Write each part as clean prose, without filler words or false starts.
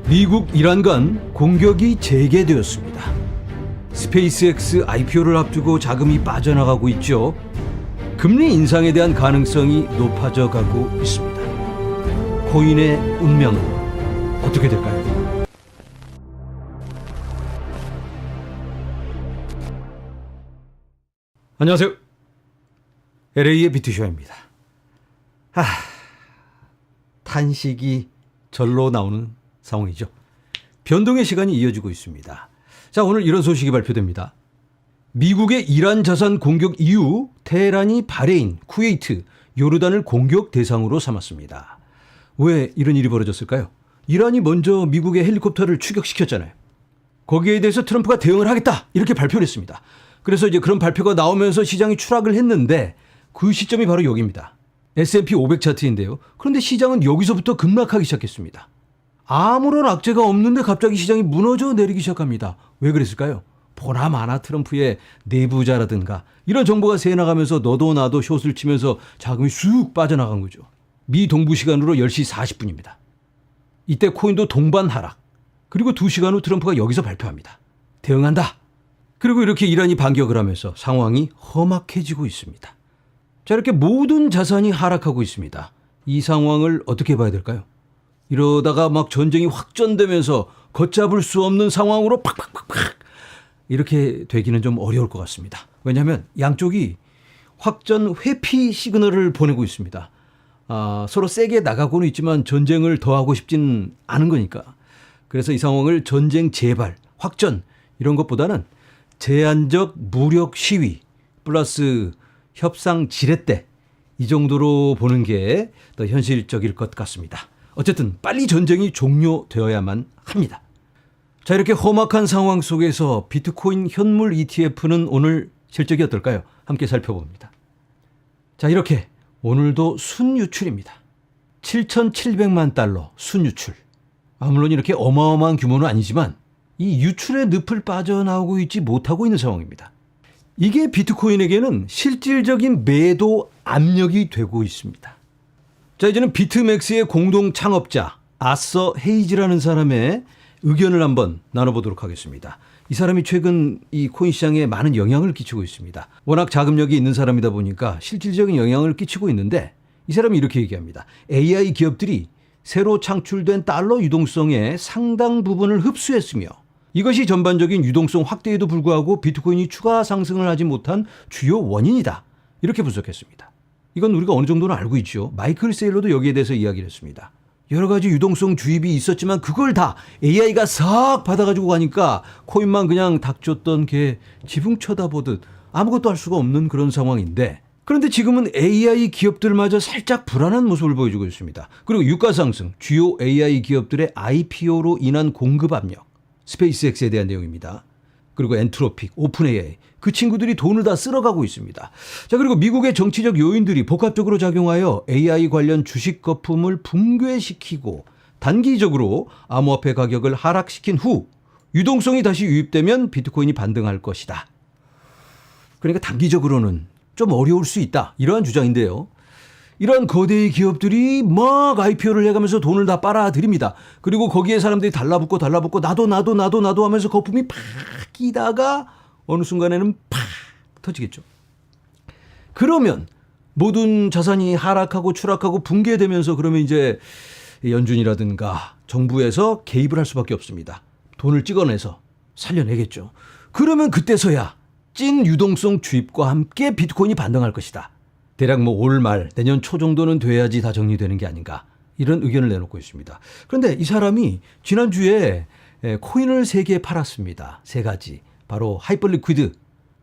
미국 이란 간 공격이 재개되었습니다. 스페이스X IPO를 앞두고 자금이 빠져나가고 있죠. 금리 인상에 대한 가능성이 높아져 가고 있습니다. 코인의 운명은 어떻게 될까요? 안녕하세요. LA의 비트쇼입니다. 탄식이 절로 나오는 상황이죠. 변동의 시간이 이어지고 있습니다. 자, 오늘 이런 소식이 발표됩니다. 미국의 이란 자산 공격 이후 테헤란이 바레인, 쿠웨이트, 요르단을 공격 대상으로 삼았습니다. 왜 이런 일이 벌어졌을까요? 이란이 먼저 미국의 헬리콥터를 추격시켰잖아요. 거기에 대해서 트럼프가 대응을 하겠다 이렇게 발표를 했습니다. 그래서 이제 그런 발표가 나오면서 시장이 추락을 했는데 그 시점이 바로 여기입니다. S&P 500 차트인데요. 그런데 시장은 여기서부터 급락하기 시작했습니다. 아무런 악재가 없는데 갑자기 시장이 무너져 내리기 시작합니다. 왜 그랬을까요? 보나마나 트럼프의 내부자라든가 이런 정보가 새나가면서 너도 나도 숏을 치면서 자금이 쑥 빠져나간 거죠. 미 동부 시간으로 10시 40분입니다. 이때 코인도 동반 하락. 그리고 2시간 후 트럼프가 여기서 발표합니다. 대응한다. 그리고 이렇게 이란이 반격을 하면서 상황이 험악해지고 있습니다. 자, 이렇게 모든 자산이 하락하고 있습니다. 이 상황을 어떻게 봐야 될까요? 이러다가 막 전쟁이 확전되면서 걷잡을 수 없는 상황으로 팍팍팍팍 이렇게 되기는 좀 어려울 것 같습니다. 왜냐하면 양쪽이 확전 회피 시그널을 보내고 있습니다. 서로 세게 나가고는 있지만 전쟁을 더 하고 싶진 않은 거니까. 그래서 이 상황을 전쟁 재발, 확전 이런 것보다는 제한적 무력 시위 플러스 협상 지렛대 이 정도로 보는 게 더 현실적일 것 같습니다. 어쨌든 빨리 전쟁이 종료되어야만 합니다. 자, 이렇게 험악한 상황 속에서 비트코인 현물 ETF는 오늘 실적이 어떨까요? 함께 살펴봅니다. 자, 이렇게 오늘도 순유출입니다. 7,700만 달러 순유출. 물론 이렇게 어마어마한 규모는 아니지만 이 유출의 늪을 빠져나오고 있지 못하고 있는 상황입니다. 이게 비트코인에게는 실질적인 매도 압력이 되고 있습니다. 자, 이제는 비트맥스의 공동 창업자 아서 헤이즈라는 사람의 의견을 한번 나눠보도록 하겠습니다. 이 사람이 최근 이 코인 시장에 많은 영향을 끼치고 있습니다. 워낙 자금력이 있는 사람이다 보니까 실질적인 영향을 끼치고 있는데 이 사람이 이렇게 얘기합니다. AI 기업들이 새로 창출된 달러 유동성의 상당 부분을 흡수했으며 이것이 전반적인 유동성 확대에도 불구하고 비트코인이 추가 상승을 하지 못한 주요 원인이다. 이렇게 분석했습니다. 이건 우리가 어느 정도는 알고 있죠. 마이클 세일러도 여기에 대해서 이야기를 했습니다. 여러 가지 유동성 주입이 있었지만 그걸 다 AI가 싹 받아가지고 가니까 코인만 그냥 닥쳤던 개 지붕 쳐다보듯 아무것도 할 수가 없는 그런 상황인데 그런데 지금은 AI 기업들마저 살짝 불안한 모습을 보여주고 있습니다. 그리고 유가 상승, 주요 AI 기업들의 IPO로 인한 공급 압력, 스페이스X에 대한 내용입니다. 그리고 엔트로픽, 오픈 AI, 그 친구들이 돈을 다 쓸어가고 있습니다. 자, 그리고 미국의 정치적 요인들이 복합적으로 작용하여 AI 관련 주식 거품을 붕괴시키고 단기적으로 암호화폐 가격을 하락시킨 후 유동성이 다시 유입되면 비트코인이 반등할 것이다. 그러니까 단기적으로는 좀 어려울 수 있다. 이러한 주장인데요. 이런 거대의 기업들이 막 IPO를 해가면서 돈을 다 빨아들입니다. 그리고 거기에 사람들이 달라붙고 나도 하면서 거품이 팍 끼다가 어느 순간에는 팍 터지겠죠. 그러면 모든 자산이 하락하고 추락하고 붕괴되면서 그러면 이제 연준이라든가 정부에서 개입을 할 수밖에 없습니다. 돈을 찍어내서 살려내겠죠. 그러면 그때서야 찐 유동성 주입과 함께 비트코인이 반등할 것이다. 대략 올 말 내년 초 정도는 돼야지 다 정리되는 게 아닌가 이런 의견을 내놓고 있습니다. 그런데 이 사람이 지난주에 코인을 3개 팔았습니다. 3가지. 바로 하이퍼리퀴드,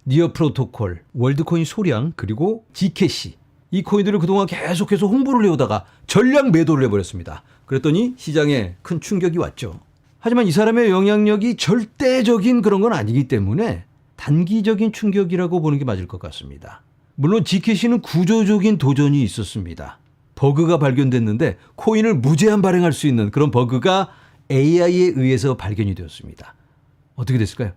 니어 프로토콜, 월드코인 소량 그리고 G캐시. 이 코인들을 그동안 계속해서 홍보를 해오다가 전량 매도를 해버렸습니다. 그랬더니 시장에 큰 충격이 왔죠. 하지만 이 사람의 영향력이 절대적인 그런 건 아니기 때문에 단기적인 충격이라고 보는 게 맞을 것 같습니다. 물론 G캐시는 구조적인 도전이 있었습니다. 버그가 발견됐는데 코인을 무제한 발행할 수 있는 그런 버그가 AI에 의해서 발견이 되었습니다. 어떻게 됐을까요?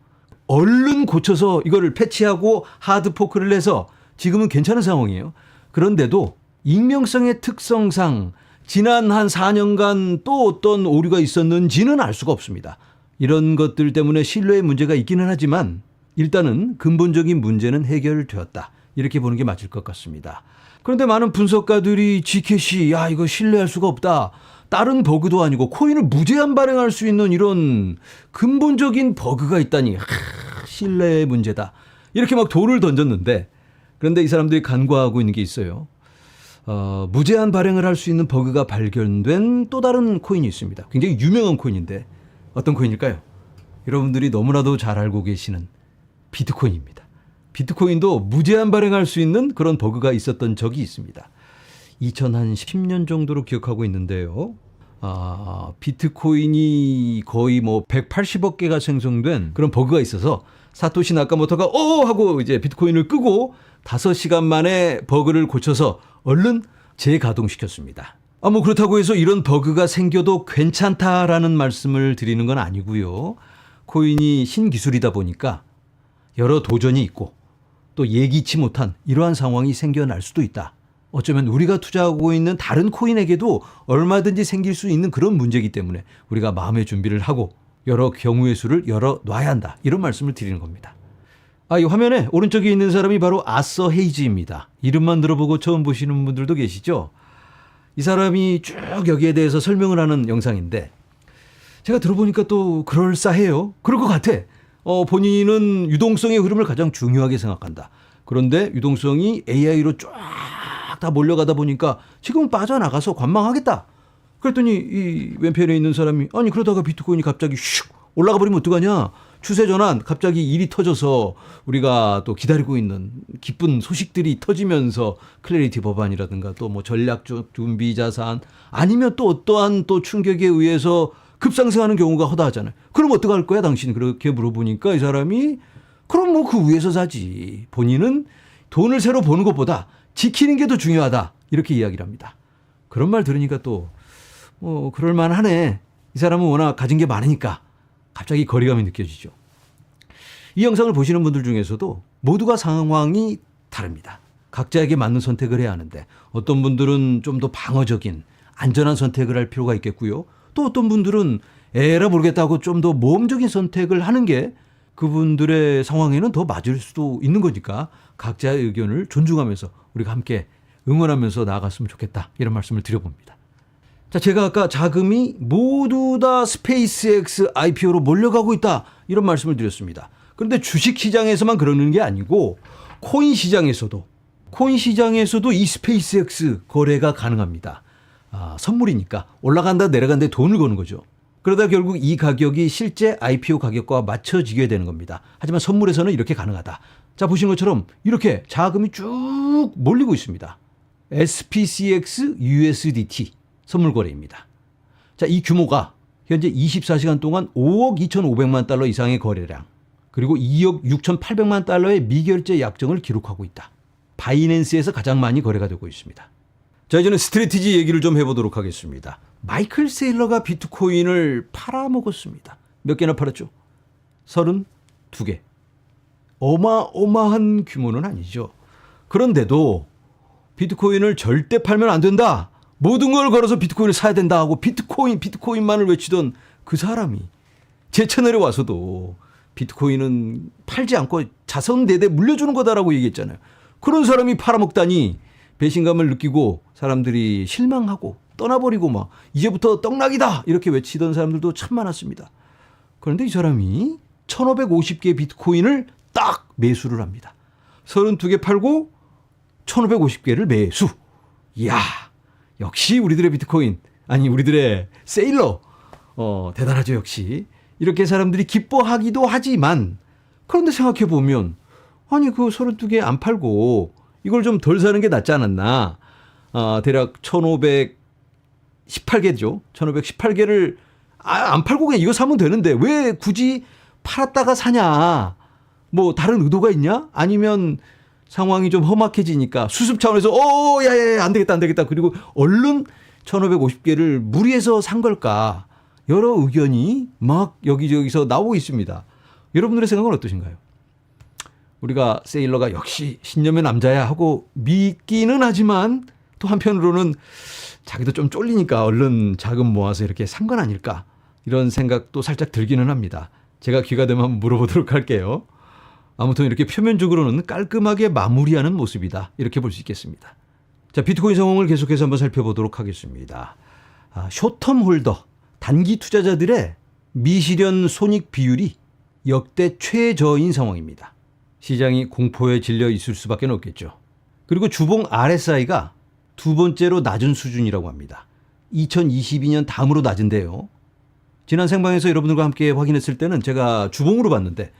얼른 고쳐서 이거를 패치하고 하드포크를 해서 지금은 괜찮은 상황이에요. 그런데도 익명성의 특성상 지난 한 4년간 또 어떤 오류가 있었는지는 알 수가 없습니다. 이런 것들 때문에 신뢰에 문제가 있기는 하지만 일단은 근본적인 문제는 해결되었다. 이렇게 보는 게 맞을 것 같습니다. 그런데 많은 분석가들이 G캐시 이거 신뢰할 수가 없다. 다른 버그도 아니고 코인을 무제한 발행할 수 있는 이런 근본적인 버그가 있다니 신뢰의 문제다. 이렇게 막 돌을 던졌는데 그런데 이 사람들이 간과하고 있는 게 있어요. 무제한 발행을 할 수 있는 버그가 발견된 또 다른 코인이 있습니다. 굉장히 유명한 코인인데 어떤 코인일까요? 여러분들이 너무나도 잘 알고 계시는 비트코인입니다. 비트코인도 무제한 발행할 수 있는 그런 버그가 있었던 적이 있습니다. 2010년 정도로 기억하고 있는데요. 비트코인이 거의 180억 개가 생성된 그런 버그가 있어서 사토시 나카모토가 하고 이제 비트코인을 끄고 5시간 만에 버그를 고쳐서 얼른 재가동시켰습니다. 그렇다고 해서 이런 버그가 생겨도 괜찮다라는 말씀을 드리는 건 아니고요. 코인이 신기술이다 보니까 여러 도전이 있고 또 예기치 못한 이러한 상황이 생겨날 수도 있다. 어쩌면 우리가 투자하고 있는 다른 코인에게도 얼마든지 생길 수 있는 그런 문제이기 때문에 우리가 마음의 준비를 하고 여러 경우의 수를 열어놔야 한다. 이런 말씀을 드리는 겁니다. 이 화면에 오른쪽에 있는 사람이 바로 아서 헤이즈입니다. 이름만 들어보고 처음 보시는 분들도 계시죠? 이 사람이 쭉 여기에 대해서 설명을 하는 영상인데 제가 들어보니까 또 그럴싸해요. 그럴 것 같아. 본인은 유동성의 흐름을 가장 중요하게 생각한다. 그런데 유동성이 AI로 쫙 다 몰려가다 보니까 지금 빠져나가서 관망하겠다. 그랬더니 이 왼편에 있는 사람이 그러다가 비트코인이 갑자기 슉 올라가 버리면 어떡하냐. 추세 전환 갑자기 일이 터져서 우리가 또 기다리고 있는 기쁜 소식들이 터지면서 클래리티 법안이라든가 또 전략적 준비 자산 아니면 또 어떠한 또 충격에 의해서 급상승하는 경우가 허다하잖아요. 그럼 어떡할 거야 당신? 그렇게 물어보니까 이 사람이 그럼 그 위에서 사지. 본인은 돈을 새로 버는 것보다 지키는 게 더 중요하다. 이렇게 이야기를 합니다. 그런 말 들으니까 또 그럴만하네. 이 사람은 워낙 가진 게 많으니까 갑자기 거리감이 느껴지죠. 이 영상을 보시는 분들 중에서도 모두가 상황이 다릅니다. 각자에게 맞는 선택을 해야 하는데 어떤 분들은 좀 더 방어적인 안전한 선택을 할 필요가 있겠고요. 또 어떤 분들은 에라 모르겠다고 좀 더 모험적인 선택을 하는 게 그분들의 상황에는 더 맞을 수도 있는 거니까 각자의 의견을 존중하면서 우리가 함께 응원하면서 나아갔으면 좋겠다. 이런 말씀을 드려봅니다. 자, 제가 아까 자금이 모두 다 스페이스X IPO로 몰려가고 있다. 이런 말씀을 드렸습니다. 그런데 주식시장에서만 그러는 게 아니고 코인 시장에서도 이 스페이스X 거래가 가능합니다. 선물이니까 올라간다 내려간다 돈을 거는 거죠. 그러다 결국 이 가격이 실제 IPO 가격과 맞춰지게 되는 겁니다. 하지만 선물에서는 이렇게 가능하다. 자, 보시는 것처럼 이렇게 자금이 쭉 몰리고 있습니다. SPCX USDT 선물 거래입니다. 자, 이 규모가 현재 24시간 동안 5억 2,500만 달러 이상의 거래량 그리고 2억 6,800만 달러의 미결제 약정을 기록하고 있다. 바이낸스에서 가장 많이 거래가 되고 있습니다. 자, 이제는 스트래티지 얘기를 좀 해보도록 하겠습니다. 마이클 세일러가 비트코인을 팔아먹었습니다. 몇 개나 팔았죠? 32개. 어마어마한 규모는 아니죠. 그런데도 비트코인을 절대 팔면 안 된다. 모든 걸 걸어서 비트코인을 사야 된다 하고 비트코인만을 외치던 그 사람이 제 채널에 와서도 비트코인은 팔지 않고 자선대대 물려주는 거다라고 얘기했잖아요. 그런 사람이 팔아먹다니 배신감을 느끼고 사람들이 실망하고 떠나버리고 막 이제부터 떡락이다 이렇게 외치던 사람들도 참 많았습니다. 그런데 이 사람이 1550개 비트코인을 딱 매수를 합니다. 32개 팔고 1550개를 매수. 이야, 역시 우리들의 비트코인 우리들의 세일러 대단하죠. 역시 이렇게 사람들이 기뻐하기도 하지만 그런데 생각해보면 그 32개 안 팔고 이걸 좀 덜 사는 게 낫지 않았나. 대략 1518개죠. 1518개를 안 팔고 그냥 이거 사면 되는데 왜 굳이 팔았다가 사냐. 다른 의도가 있냐? 아니면 상황이 좀 험악해지니까 수습 차원에서 야야야 안 되겠다. 그리고 얼른 1550개를 무리해서 산 걸까? 여러 의견이 막 여기저기서 나오고 있습니다. 여러분들의 생각은 어떠신가요? 우리가 세일러가 역시 신념의 남자야 하고 믿기는 하지만 또 한편으로는 자기도 좀 쫄리니까 얼른 자금 모아서 이렇게 산 건 아닐까 이런 생각도 살짝 들기는 합니다. 제가 기회가 되면 한번 물어보도록 할게요. 아무튼 이렇게 표면적으로는 깔끔하게 마무리하는 모습이다 이렇게 볼 수 있겠습니다. 자, 비트코인 상황을 계속해서 한번 살펴보도록 하겠습니다. 숏텀 홀더, 단기 투자자들의 미실현 손익 비율이 역대 최저인 상황입니다. 시장이 공포에 질려 있을 수밖에 없겠죠. 그리고 주봉 RSI가 두 번째로 낮은 수준이라고 합니다. 2022년 다음으로 낮은데요. 지난 생방에서 여러분들과 함께 확인했을 때는 제가 주봉으로 봤는데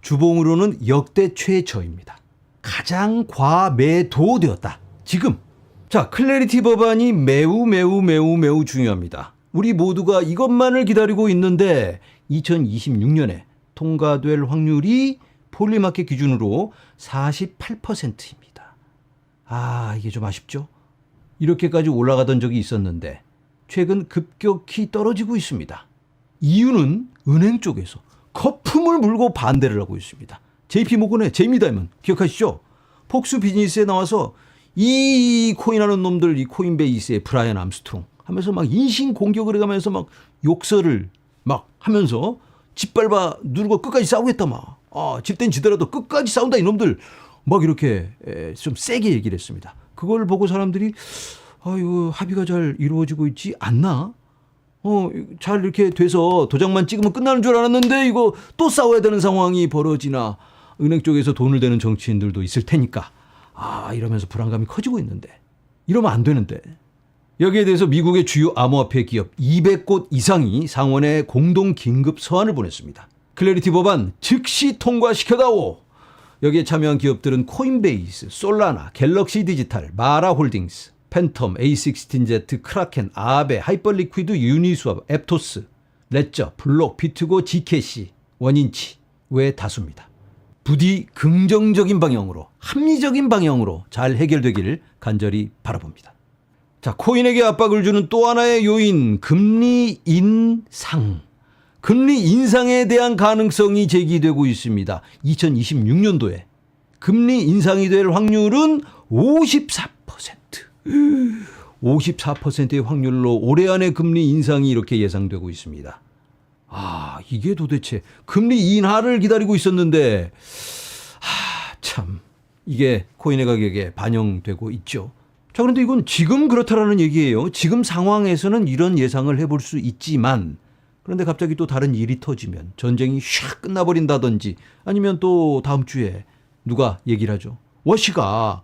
주봉으로는 역대 최저입니다. 가장 과매도되었다. 지금. 자, 클래리티 법안이 매우 중요합니다. 우리 모두가 이것만을 기다리고 있는데 2026년에 통과될 확률이 폴리마켓 기준으로 48%입니다. 이게 좀 아쉽죠? 이렇게까지 올라가던 적이 있었는데 최근 급격히 떨어지고 있습니다. 이유는 은행 쪽에서 거품을 물고 반대를 하고 있습니다. JP모건의 제이미 다이먼 기억하시죠? 폭스 비즈니스에 나와서 이 코인하는 놈들, 이 코인베이스의 브라이언 암스트롱 하면서 막 인신 공격을 해가면서 막 욕설을 막 하면서 짓밟아 누르고 끝까지 싸우겠다 막. 질 땐 지더라도 끝까지 싸운다 이놈들. 막 이렇게 좀 세게 얘기를 했습니다. 그걸 보고 사람들이 이거 합의가 잘 이루어지고 있지 않나? 잘 이렇게 돼서 도장만 찍으면 끝나는 줄 알았는데 이거 또 싸워야 되는 상황이 벌어지나. 은행 쪽에서 돈을 대는 정치인들도 있을 테니까. 이러면서 불안감이 커지고 있는데. 이러면 안 되는데. 여기에 대해서 미국의 주요 암호화폐 기업 200곳 이상이 상원에 공동 긴급 서한을 보냈습니다. 클래리티 법안 즉시 통과시켜다오. 여기에 참여한 기업들은 코인베이스, 솔라나, 갤럭시 디지털, 마라홀딩스, 팬텀, A16Z, 크라켄, 아베, 하이퍼리퀴드, 유니스왑, 앱토스, 레저, 블록, 비트고, GKC, 원인치 외 다수입니다. 부디 긍정적인 방향으로, 합리적인 방향으로 잘 해결되기를 간절히 바라봅니다. 자, 코인에게 압박을 주는 또 하나의 요인, 금리 인상. 금리 인상에 대한 가능성이 제기되고 있습니다. 2026년도에 금리 인상이 될 확률은 54%. 54%의 확률로 올해 안에 금리 인상이 이렇게 예상되고 있습니다. 이게 도대체 금리 인하를 기다리고 있었는데 참 이게 코인의 가격에 반영되고 있죠. 자, 그런데 이건 지금 그렇다라는 얘기예요. 지금 상황에서는 이런 예상을 해볼 수 있지만 그런데 갑자기 또 다른 일이 터지면 전쟁이 샥 끝나버린다든지 아니면 또 다음 주에 누가 얘기를 하죠. 워시가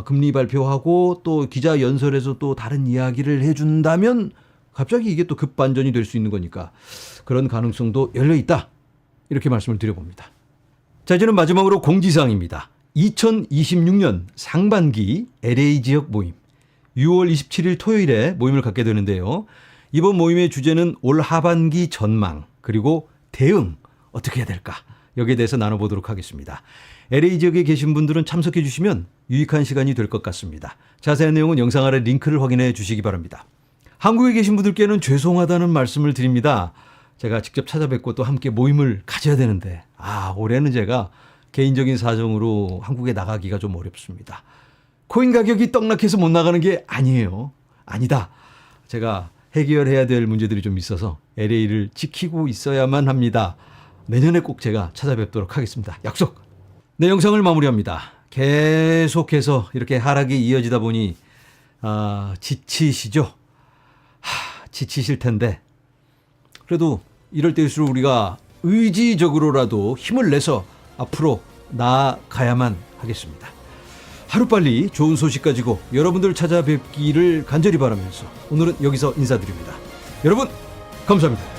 금리 발표하고 또 기자 연설에서 또 다른 이야기를 해준다면 갑자기 이게 또 급반전이 될 수 있는 거니까 그런 가능성도 열려있다. 이렇게 말씀을 드려봅니다. 자, 이제는 마지막으로 공지사항입니다. 2026년 상반기 LA 지역 모임 6월 27일 토요일에 모임을 갖게 되는데요. 이번 모임의 주제는 올 하반기 전망 그리고 대응 어떻게 해야 될까 여기에 대해서 나눠보도록 하겠습니다. LA 지역에 계신 분들은 참석해 주시면 유익한 시간이 될 것 같습니다. 자세한 내용은 영상 아래 링크를 확인해 주시기 바랍니다. 한국에 계신 분들께는 죄송하다는 말씀을 드립니다. 제가 직접 찾아뵙고 또 함께 모임을 가져야 되는데 올해는 제가 개인적인 사정으로 한국에 나가기가 좀 어렵습니다. 코인 가격이 떡락해서 못 나가는 게 아니에요. 아니다. 제가 해결해야 될 문제들이 좀 있어서 LA를 지키고 있어야만 합니다. 내년에 꼭 제가 찾아뵙도록 하겠습니다. 약속! 네, 영상을 마무리합니다. 계속해서 이렇게 하락이 이어지다 보니 지치시죠? 지치실 텐데 그래도 이럴 때일수록 우리가 의지적으로라도 힘을 내서 앞으로 나아가야만 하겠습니다. 하루빨리 좋은 소식 가지고 여러분들 찾아뵙기를 간절히 바라면서 오늘은 여기서 인사드립니다. 여러분 감사합니다.